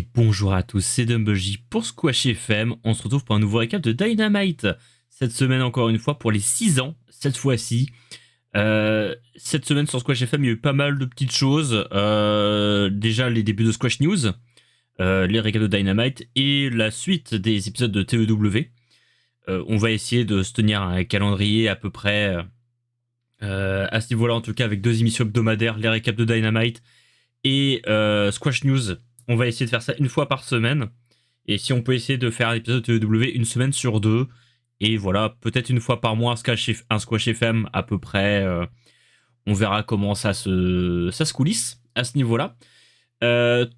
Et bonjour à tous, c'est DumbleJ pour Squash FM. On se retrouve pour un nouveau récap de Dynamite. Cette semaine, encore une fois, pour les 6 ans, cette fois-ci. Cette semaine sur Squash FM, il y a eu pas mal de petites choses. Déjà, les débuts de Squash News, les récaps de Dynamite et la suite des épisodes de TEW. On va essayer de se tenir un calendrier à peu près à ce niveau-là, en tout cas, avec 2 émissions hebdomadaires, les récaps de Dynamite et Squash News. On va essayer de faire ça une fois par semaine. Et si on peut essayer de faire un épisode de TEW une semaine sur 2. Et voilà, peut-être une fois par mois un Squash FM à peu près. On verra comment ça se coulisse à ce niveau-là.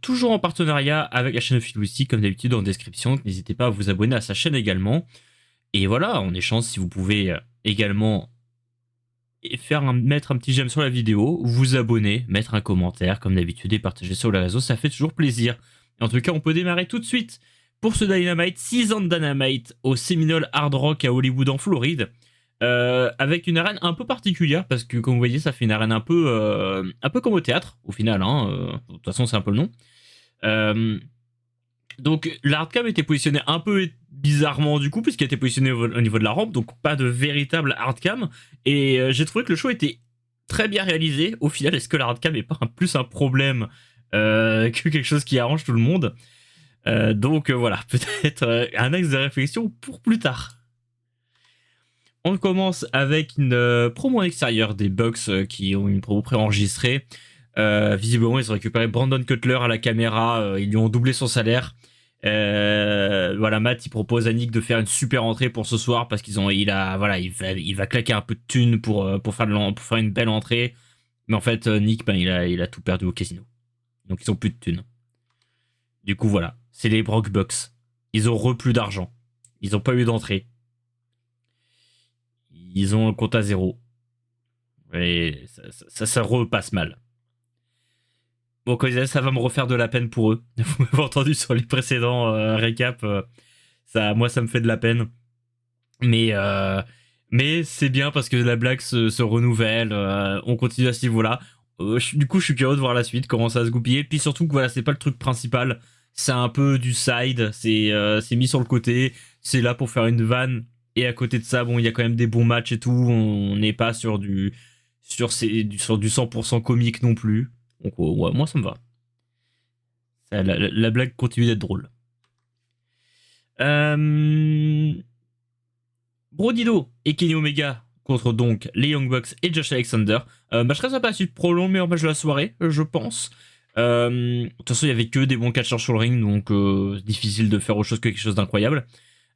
Toujours en partenariat avec la chaîne Philoustique, comme d'habitude en description. N'hésitez pas à vous abonner à sa chaîne également. Et voilà, en échange, si vous pouvez également mettre un petit j'aime sur la vidéo, vous abonner, mettre un commentaire comme d'habitude et partager sur les réseaux, ça fait toujours plaisir. En tout cas, on peut démarrer tout de suite pour ce Dynamite, 6 ans de Dynamite au Seminole Hard Rock à Hollywood en Floride, avec une arène un peu particulière parce que comme vous voyez, ça fait une arène un peu comme au théâtre au final. De toute façon, c'est un peu le nom. Donc l'hardcam était positionné un peu bizarrement du coup puisqu'il était positionné au niveau de la rampe, donc pas de véritable hardcam. Et j'ai trouvé que le show était très bien réalisé. Au final, est-ce que la hardcam est pas plus un problème que quelque chose qui arrange tout le monde? Donc voilà, peut-être un axe de réflexion pour plus tard. On commence avec une promo en extérieur des Bucks qui ont une promo préenregistrée. Visiblement, ils ont récupéré Brandon Cutler à la caméra. Ils lui ont doublé son salaire. Voilà, Matt il propose à Nick de faire une super entrée pour ce soir parce il va claquer un peu de thunes pour faire une belle entrée. Mais en fait, Nick, il a tout perdu au casino. Donc ils ont plus de thunes. Du coup, voilà, c'est les Brock Bucks. Ils ont plus d'argent. Ils ont pas eu d'entrée. Ils ont un compte à zéro. Et ça repasse mal. Bon, quand ils disent ça va me refaire de la peine pour eux. Vous m'avez entendu sur les précédents récaps. Moi, ça me fait de la peine. Mais c'est bien parce que la blague se renouvelle. On continue à ce niveau-là. Du coup, je suis curieux de voir la suite, comment ça va se goupiller. Puis surtout que voilà, c'est pas le truc principal. C'est un peu du side. C'est mis sur le côté. C'est là pour faire une vanne. Et à côté de ça, bon, il y a quand même des bons matchs et tout. On n'est pas sur du 100% comique non plus. Donc ouais, moi ça me va. La blague continue d'être drôle. Brodido et Kenny Omega contre donc les Young Bucks et Josh Alexander. Je serais pas su prolongé le meilleur match de la soirée, je pense. De toute façon, il y avait que des bons catcheurs sur le ring, donc difficile de faire autre chose que quelque chose d'incroyable.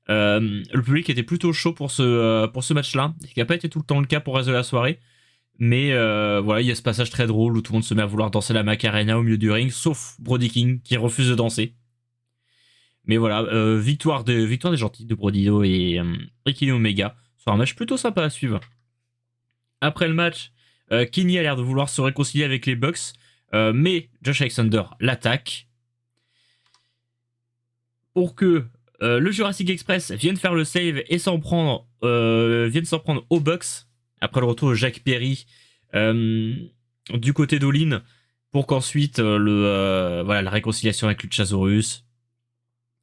Le public était plutôt chaud pour ce match-là, ce qui n'a pas été tout le temps le cas pour le reste de la soirée. Mais voilà, il y a ce passage très drôle où tout le monde se met à vouloir danser la Macarena au milieu du ring, sauf Brody King qui refuse de danser. Mais voilà, victoire des gentils de Brodido et Kenny Omega sur un match plutôt sympa à suivre. Après le match, Kenny a l'air de vouloir se réconcilier avec les Bucks, mais Josh Alexander l'attaque pour que le Jurassic Express vienne faire le save et vienne s'en prendre aux Bucks. Après le retour de Jack Perry du côté d'Olin, pour qu'ensuite la réconciliation avec Luchasaurus,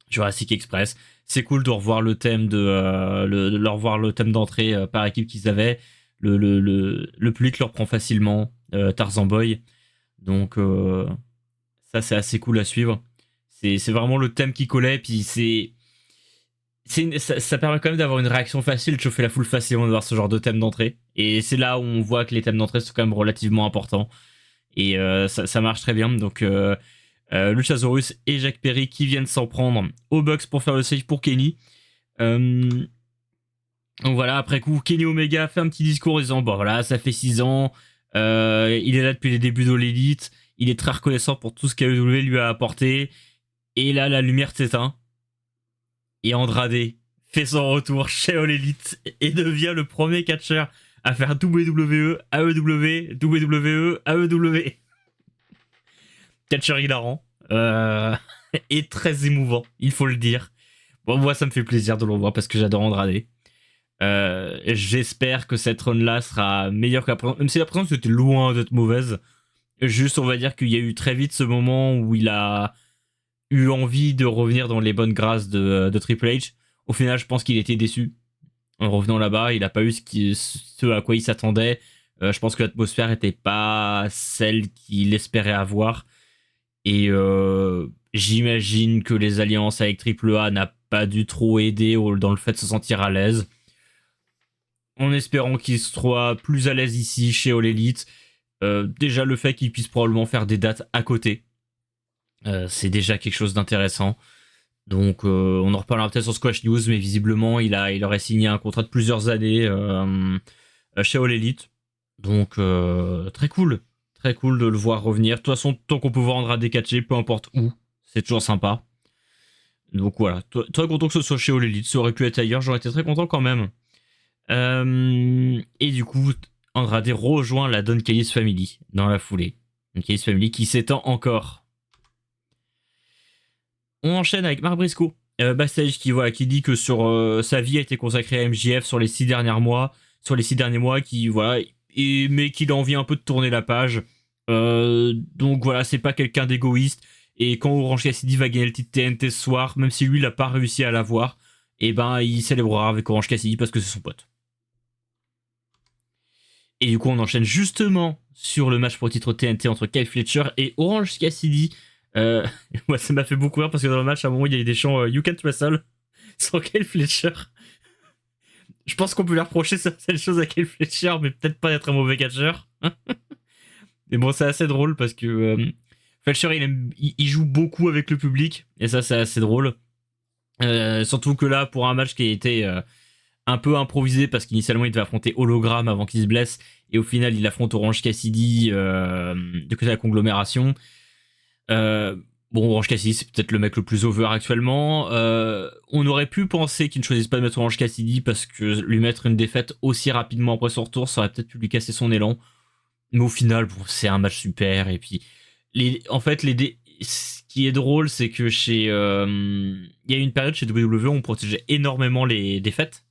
Jurassic Express. C'est cool de revoir le thème de leur voir le thème d'entrée par équipe qu'ils avaient. Le public leur prend facilement Tarzan Boy. Donc ça c'est assez cool à suivre. C'est vraiment le thème qui collait, puis ça permet quand même d'avoir une réaction facile, de chauffer la foule facilement de voir ce genre de thème d'entrée. Et c'est là où on voit que les thèmes d'entrée sont quand même relativement importants. Et ça marche très bien. Donc Luchasaurus et Jack Perry qui viennent s'en prendre aux Bucks pour faire le save pour Kenny. Donc voilà, après coup, Kenny Omega fait un petit discours en disant bon voilà, ça fait 6 ans. Il est là depuis les débuts de l'Elite. Il est très reconnaissant pour tout ce qu'AEW lui a apporté. Et là, la lumière s'éteint. Et Andrade fait son retour chez All Elite et devient le premier catcheur à faire WWE, AEW, WWE, AEW. Catcheur hilarant. Et très émouvant, il faut le dire. Bon, moi, ça me fait plaisir de le revoir parce que j'adore Andrade. J'espère que cette run-là sera meilleure que la présente. Même si la présente était loin d'être mauvaise. Juste, on va dire qu'il y a eu très vite ce moment où il a eu envie de revenir dans les bonnes grâces de Triple H. Au final, je pense qu'il était déçu. En revenant là-bas, il n'a pas eu ce à quoi il s'attendait. Je pense que l'atmosphère n'était pas celle qu'il espérait avoir. Et j'imagine que les alliances avec Triple A n'a pas dû trop aider dans le fait de se sentir à l'aise. En espérant qu'il soit plus à l'aise ici, chez All Elite. Déjà, le fait qu'il puisse probablement faire des dates à côté. C'est déjà quelque chose d'intéressant. Donc on en reparlera peut-être sur Squash News, mais visiblement il aurait signé un contrat de plusieurs années chez All Elite. Donc très cool de le voir revenir. De toute façon, tant qu'on peut voir Andrade catcher, peu importe où, c'est toujours sympa. Donc voilà, très content que ce soit chez All Elite. Ça aurait pu être ailleurs, j'aurais été très content quand même. Et du coup, Andrade rejoint la Don Callis Family dans la foulée. Don Callis Family qui s'étend encore. On enchaîne avec Mark Briscoe, backstage qui dit que sur sa vie a été consacrée à MJF sur les 6 derniers mois, mais qu'il a envie un peu de tourner la page. Donc voilà, c'est pas quelqu'un d'égoïste. Et quand Orange Cassidy va gagner le titre TNT ce soir, même si lui il a pas réussi à l'avoir, et ben il célébrera avec Orange Cassidy parce que c'est son pote. Et du coup on enchaîne justement sur le match pour le titre TNT entre Kyle Fletcher et Orange Cassidy. Moi ça m'a fait beaucoup rire parce que dans le match à un moment il y a eu des chants You Can't Wrestle sur Kyle Fletcher. Je pense qu'on peut lui reprocher certaines choses à Kyle Fletcher, mais peut-être pas d'être un mauvais catcheur. Mais bon, c'est assez drôle parce que Fletcher il joue beaucoup avec le public et ça c'est assez drôle. Surtout que là pour un match qui a été un peu improvisé parce qu'initialement il devait affronter Hologram avant qu'il se blesse et au final il affronte Orange Cassidy de côté de la conglomération. Bon, Orange Cassidy c'est peut-être le mec le plus over actuellement. On aurait pu penser qu'il ne choisisse pas de mettre Orange Cassidy parce que lui mettre une défaite aussi rapidement après son retour ça aurait peut-être pu lui casser son élan. Mais au final bon, c'est un match super. Et puis ce qui est drôle c'est que il y a eu une période chez WWE où on protégeait énormément les défaites.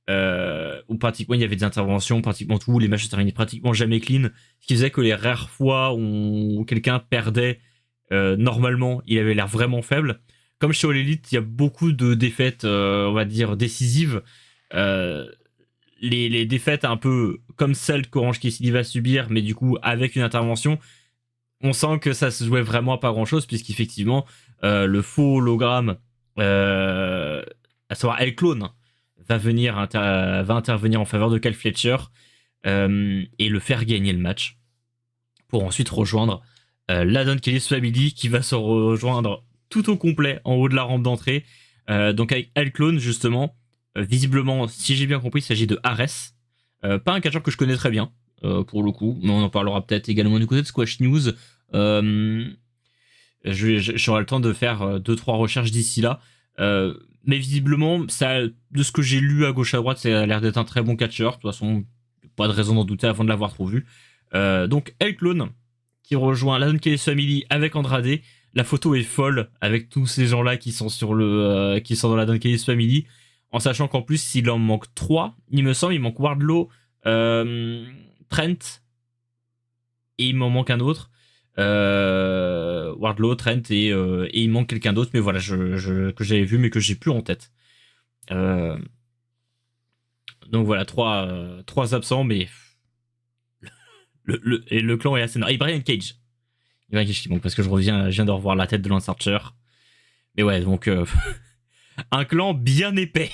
Où pratiquement il y avait des interventions, pratiquement tout, les matchs se terminaient pratiquement jamais clean, ce qui faisait que les rares fois où quelqu'un perdait, normalement il avait l'air vraiment faible. Comme chez All Elite il y a beaucoup de défaites on va dire décisives, les défaites un peu comme celle qu'Orange Cassidy va subir mais du coup avec une intervention, on sent que ça se jouait vraiment à pas grand chose puisqu'effectivement le faux hologramme à savoir El Clone va intervenir en faveur de Kyle Fletcher et le faire gagner le match pour ensuite rejoindre la Don Callis Family qui va se rejoindre tout au complet en haut de la rampe d'entrée, donc avec El Clone justement. Visiblement, si j'ai bien compris, il s'agit de Ares, pas un catcheur que je connais très bien pour le coup, mais on en parlera peut-être également du côté de Squash News. J'aurai le temps de faire 2-3 recherches d'ici là. Mais visiblement, ça, de ce que j'ai lu à gauche à droite, ça a l'air d'être un très bon catcheur. De toute façon, pas de raison d'en douter avant de l'avoir trop vu. Donc, El Clone qui rejoint la Don Callis Family avec Andrade. La photo est folle avec tous ces gens-là qui sont qui sont dans la Don Callis Family. En sachant qu'en plus, il en manque 3, il me semble, il manque Wardlow, Trent, et il m'en manque un autre. Wardlow, Trent et il manque quelqu'un d'autre, mais voilà, que j'avais vu mais que j'ai plus en tête. Donc voilà, trois absents, mais le clan est assez... Et Brian Cage. Brian Cage qui manque parce que je viens de revoir la tête de Lance Archer. Mais ouais, donc un clan bien épais.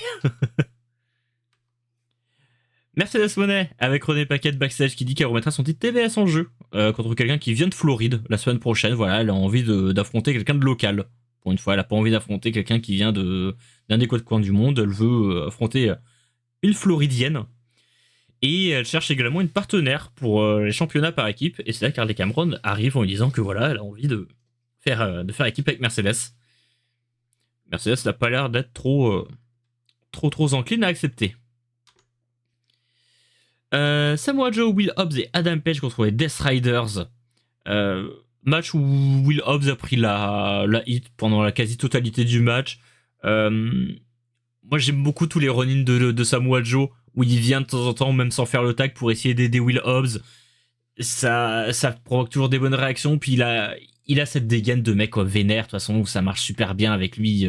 Mercedes Moné avec René Paquette backstage qui dit qu'elle remettra son titre TBS en jeu contre quelqu'un qui vient de Floride la semaine prochaine. Voilà, elle a envie d'affronter quelqu'un de local. Pour une fois, elle a pas envie d'affronter quelqu'un qui vient d'un des coins du monde. Elle veut affronter une Floridienne. Et elle cherche également une partenaire pour les championnats par équipe. Et c'est là qu'Harley Cameron arrive en lui disant que voilà, elle a envie de faire équipe avec Mercedes. Mercedes n'a pas l'air d'être trop encline à accepter. Samoa Joe, Will Hobbs et Adam Page contre les Death Riders. Match où Will Hobbs a pris la hit pendant la quasi-totalité du match. Moi j'aime beaucoup tous les run-ins de Samoa Joe où il vient de temps en temps même sans faire le tag pour essayer d'aider Will Hobbs. Ça provoque toujours des bonnes réactions. Puis il a cette dégaine de mec vénère, de toute façon, où ça marche super bien avec lui.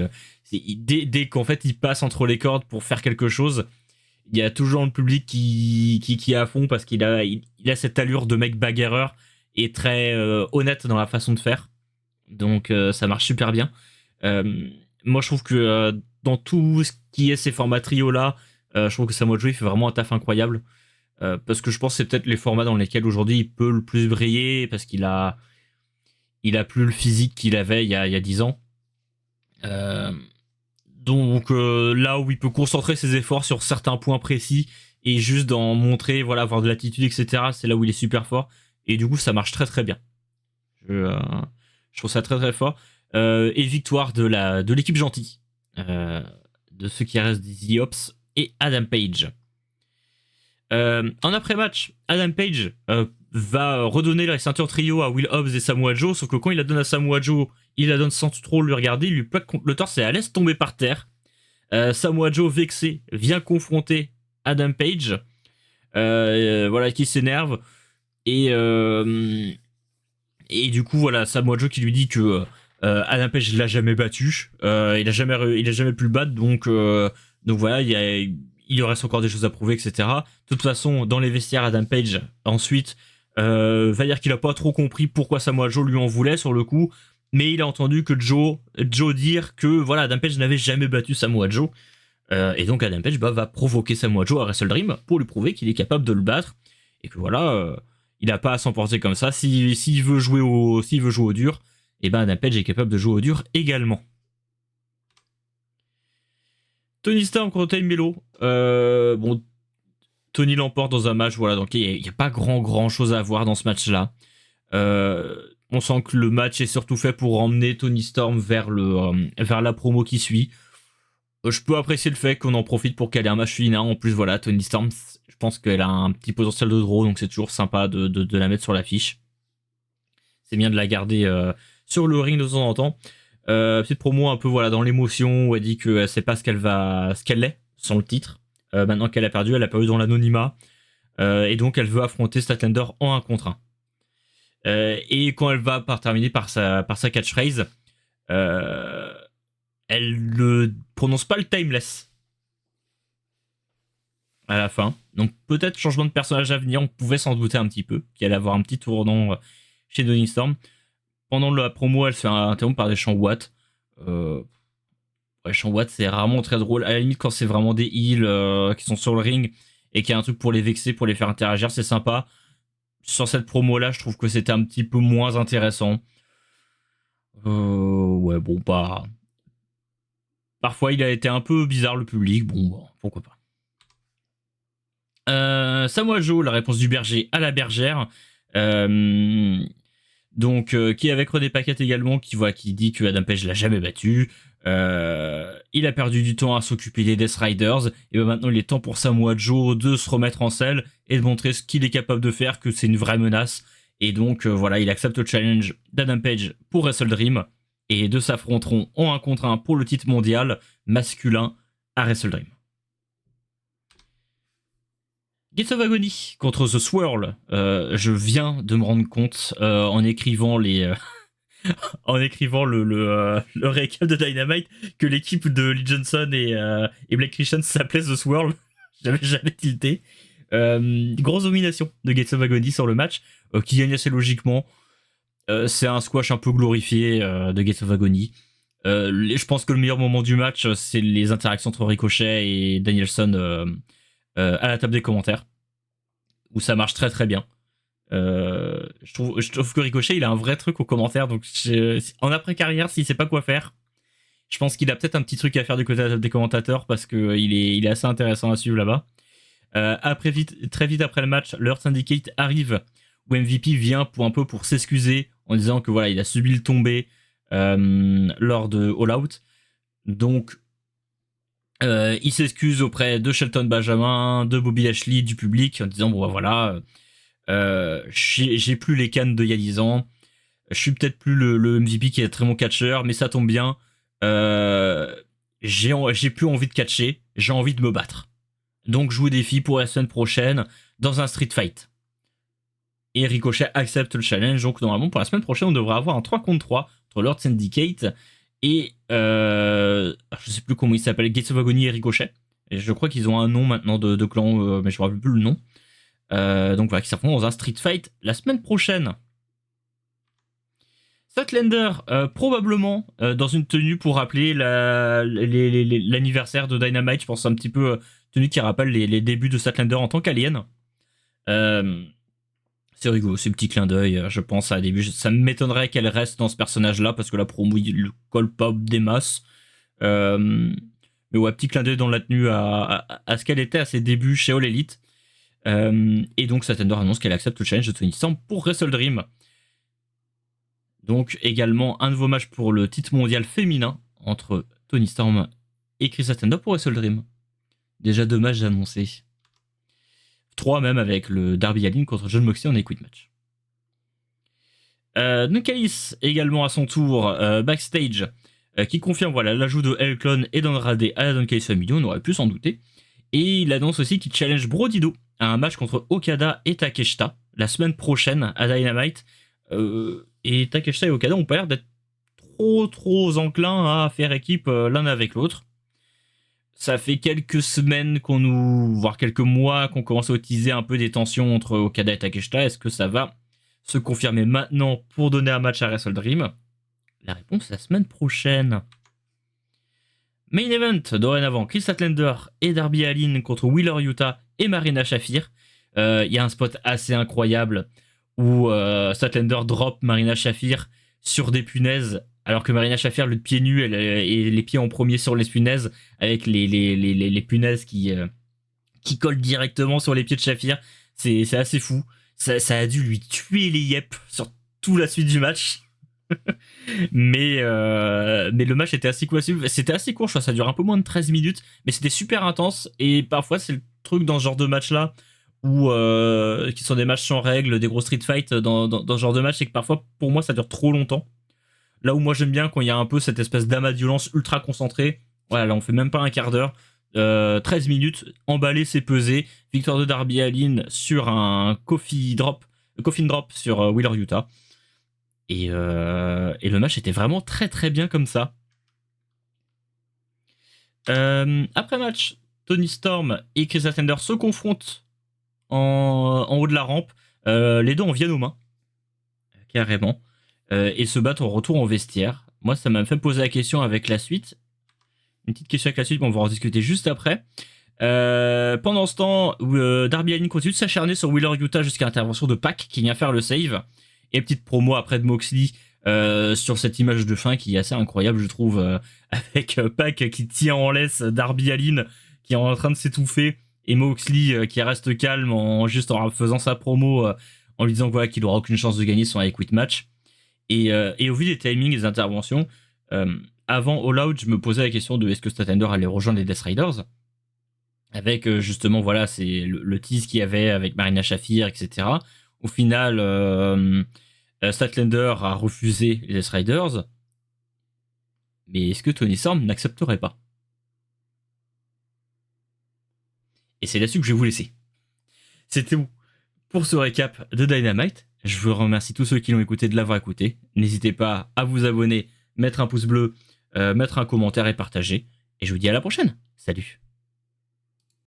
Dès qu'en fait il passe entre les cordes pour faire quelque chose, il y a toujours le public qui est à fond parce qu'il a cette allure de mec bagarreur et très honnête dans la façon de faire. Donc ça marche super bien. Moi je trouve que dans tout ce qui est ces formats trio là, je trouve que Samoa Joe il fait vraiment un taf incroyable. Parce que je pense que c'est peut-être les formats dans lesquels aujourd'hui il peut le plus briller parce il a plus le physique qu'il avait il y a 10 ans. Donc là où il peut concentrer ses efforts sur certains points précis et juste d'en montrer, voilà, avoir de l'attitude, etc. C'est là où il est super fort. Et du coup, ça marche très très bien. Je trouve ça très très fort. Et victoire de l'équipe gentille. De ceux qui restent des Ops et Adam Page. En après-match, Adam Page va redonner la ceinture trio à Will Hobbs et Samoa Joe, sauf que quand il la donne à Samoa Joe, il la donne sans trop le regarder, il lui plaque contre le torse et la laisse tomber par terre. Samoa Joe, vexé, vient confronter Adam Page, voilà, qui s'énerve, et du coup, voilà, Samoa Joe qui lui dit que Adam Page l'a jamais battu, il a jamais pu le battre, donc voilà, il reste encore des choses à prouver, etc. De toute façon, dans les vestiaires, Adam Page, ensuite, va dire qu'il a pas trop compris pourquoi Samoa Joe lui en voulait sur le coup, mais il a entendu que Joe dire que voilà, Adam Page n'avait jamais battu Samoa Joe, et donc Adam Page va provoquer Samoa Joe à Wrestle Dream pour lui prouver qu'il est capable de le battre, et que voilà, il n'a pas à s'emporter comme ça. S'il veut jouer au dur, et ben Adam Page est capable de jouer au dur également. Tony Storm contre Time Melo. Bon, Tony l'emporte dans un match, voilà, donc il n'y a pas grand chose à voir dans ce match-là. On sent que le match est surtout fait pour emmener Tony Storm vers la promo qui suit. Je peux apprécier le fait qu'on en profite pour caler un match féminin. En plus, voilà, Tony Storm, je pense qu'elle a un petit potentiel de draw, donc c'est toujours sympa de la mettre sur l'affiche. C'est bien de la garder sur le ring de temps en temps. Petite promo un peu voilà dans l'émotion où elle dit qu'elle sait pas ce qu'elle est sans le titre. Maintenant qu'elle a perdu dans l'anonymat. Et donc elle veut affronter Statlander en 1 contre 1. Et quand elle va terminer par sa catchphrase, elle ne prononce pas le timeless à la fin. Donc peut-être changement de personnage à venir, on pouvait s'en douter un petit peu, qu'il allait avoir un petit tournant chez Toni Storm. Pendant la promo, elle se fait interrompre par des chants Watt. Chants Watt, c'est rarement très drôle. À la limite, quand c'est vraiment des heels qui sont sur le ring et qu'il y a un truc pour les vexer, pour les faire interagir, c'est sympa. Sur cette promo-là, je trouve que c'était un petit peu moins intéressant. Ouais, bon, pas... Parfois, il a été un peu bizarre, le public. Bon, pourquoi pas. Samoa Joe, la réponse du berger à la bergère. Donc, qui est avec René Paquette également, qui dit que Adam Page l'a jamais battu. Il a perdu du temps à s'occuper des Death Riders. Et maintenant, il est temps pour Samoa Joe de se remettre en selle et de montrer ce qu'il est capable de faire, que c'est une vraie menace. Et donc, voilà, il accepte le challenge d'Adam Page pour Wrestle Dream. Et les deux s'affronteront en 1 contre 1 pour le titre mondial masculin à Wrestle Dream. Gates of Agony contre The Swirl. Je viens de me rendre compte en écrivant en écrivant le récap de Dynamite que l'équipe de Lee Johnson et Blake Christian s'appelait The Swirl. J'avais jamais tilté. Grosse domination de Gates of Agony sur le match qui gagne assez logiquement. C'est un squash un peu glorifié de Gates of Agony. Je pense que le meilleur moment du match, c'est les interactions entre Ricochet et Danielson à la table des commentaires, où ça marche très très bien. Je trouve que Ricochet, il a un vrai truc aux commentaires, donc en après-carrière, s'il sait pas quoi faire, je pense qu'il a peut-être un petit truc à faire du côté des commentateurs, parce qu'il est assez intéressant à suivre là-bas. Très vite après le match, le Hurt Syndicate arrive, où MVP vient pour s'excuser en disant que voilà, il a subi le tombé lors de All Out. Donc il s'excuse auprès de Shelton Benjamin, de Bobby Lashley, du public, en disant bon bah voilà, j'ai plus les cannes d'il y a 10 ans, je suis peut-être plus le MVP qui est très bon catcheur, mais ça tombe bien, j'ai plus envie de catcher, j'ai envie de me battre. Donc je vous défie pour la semaine prochaine dans un street fight. Et Ricochet accepte le challenge. Donc normalement pour la semaine prochaine on devrait avoir un 3 contre 3 entre Lord Syndicate et je sais plus comment il s'appelle, Gates of Agony et Ricochet. Et je crois qu'ils ont un nom maintenant de clan, mais je ne me rappelle plus le nom. Donc voilà, qui s'affrontent dans un street fight la semaine prochaine. Statlander, probablement dans une tenue pour rappeler l'anniversaire de Dynamite. Je pense un petit peu tenue qui rappelle les débuts de Statlander en tant qu'alien. C'est rigolo, c'est petit clin d'œil, je pense à début. Ça m'étonnerait qu'elle reste dans ce personnage-là parce que la promo il le colle pas des masses. Mais ouais, petit clin d'œil dans la tenue à ce qu'elle était à ses débuts chez All Elite. Et donc Statlander annonce qu'elle accepte le challenge de Toni Storm pour Wrestle Dream. Donc également un nouveau match pour le titre mondial féminin entre Toni Storm et Kris Statlander pour Wrestle Dream. Déjà 2 matchs annoncés. 3 même avec le Darby Allin contre Jon Moxley en Equity Match. Nukalis également à son tour backstage qui confirme voilà l'ajout de Elklon et d'Andrade à la Nukalis Family, on aurait pu s'en douter. Et il annonce aussi qu'il challenge Brodido à un match contre Okada et Takeshita la semaine prochaine à Dynamite. Et Takeshita et Okada ont pas l'air d'être trop enclins à faire équipe l'un avec l'autre. Ça fait quelques semaines voire quelques mois qu'on commence à utiliser un peu des tensions entre Okada et Takeshita. Est-ce que ça va se confirmer maintenant pour donner un match à Wrestle Dream? La réponse la semaine prochaine. Main event dorénavant, Kris Statlander et Darby Allin contre Wheeler Yuta et Marina Shafir. Il y a un spot assez incroyable où Statlander drop Marina Shafir sur des punaises, alors que Marina Shafir, le pied nu et les pieds en premier sur les punaises, avec les punaises qui collent directement sur les pieds de Shafir. C'est assez fou. Ça a dû lui tuer les yep sur toute la suite du match. mais le match était assez cool. C'était assez court, je crois, ça dure un peu moins de 13 minutes, mais c'était super intense. Et parfois, c'est le truc dans ce genre de match-là où qui sont des matchs sans règles, des gros street fights dans ce genre de match, c'est que parfois pour moi ça dure trop longtemps. Là où moi j'aime bien quand il y a un peu cette espèce d'amas de violence ultra concentré, voilà, là on fait même pas un quart d'heure, 13 minutes, emballé c'est pesé, victoire de Darby Allin sur un coffin drop sur Wheeler Yuta. Et le match était vraiment très très bien comme ça. Après match, Toni Storm et Kris Statlander se confrontent en haut de la rampe, les deux en viennent aux mains, carrément, et se battent au retour en vestiaire. Moi, ça m'a fait poser la question avec la suite. Une petite question avec la suite, mais on va en discuter juste après. Pendant ce temps, Darby Allin continue de s'acharner sur Wheeler Yuta jusqu'à l'intervention de Pac qui vient faire le save. Et petite promo après de Moxley sur cette image de fin qui est assez incroyable, je trouve, avec Pac qui tient en laisse Darby Allin qui est en train de s'étouffer. Et Moxley qui reste calme en faisant sa promo en lui disant voilà, qu'il n'aura aucune chance de gagner son Equity Match. Et au vu des timings et des interventions, avant All Out, je me posais la question de est-ce que Statlander allait rejoindre les Death Riders avec justement voilà, c'est le tease qu'il y avait avec Marina Shafir, etc. Au final, Statlander a refusé les Death Riders. Mais est-ce que Toni Storm n'accepterait pas? Et c'est là-dessus que je vais vous laisser. C'était tout pour ce récap de Dynamite. Je vous remercie tous ceux qui l'ont écouté de l'avoir écouté. N'hésitez pas à vous abonner, mettre un pouce bleu, mettre un commentaire et partager. Et je vous dis à la prochaine. Salut.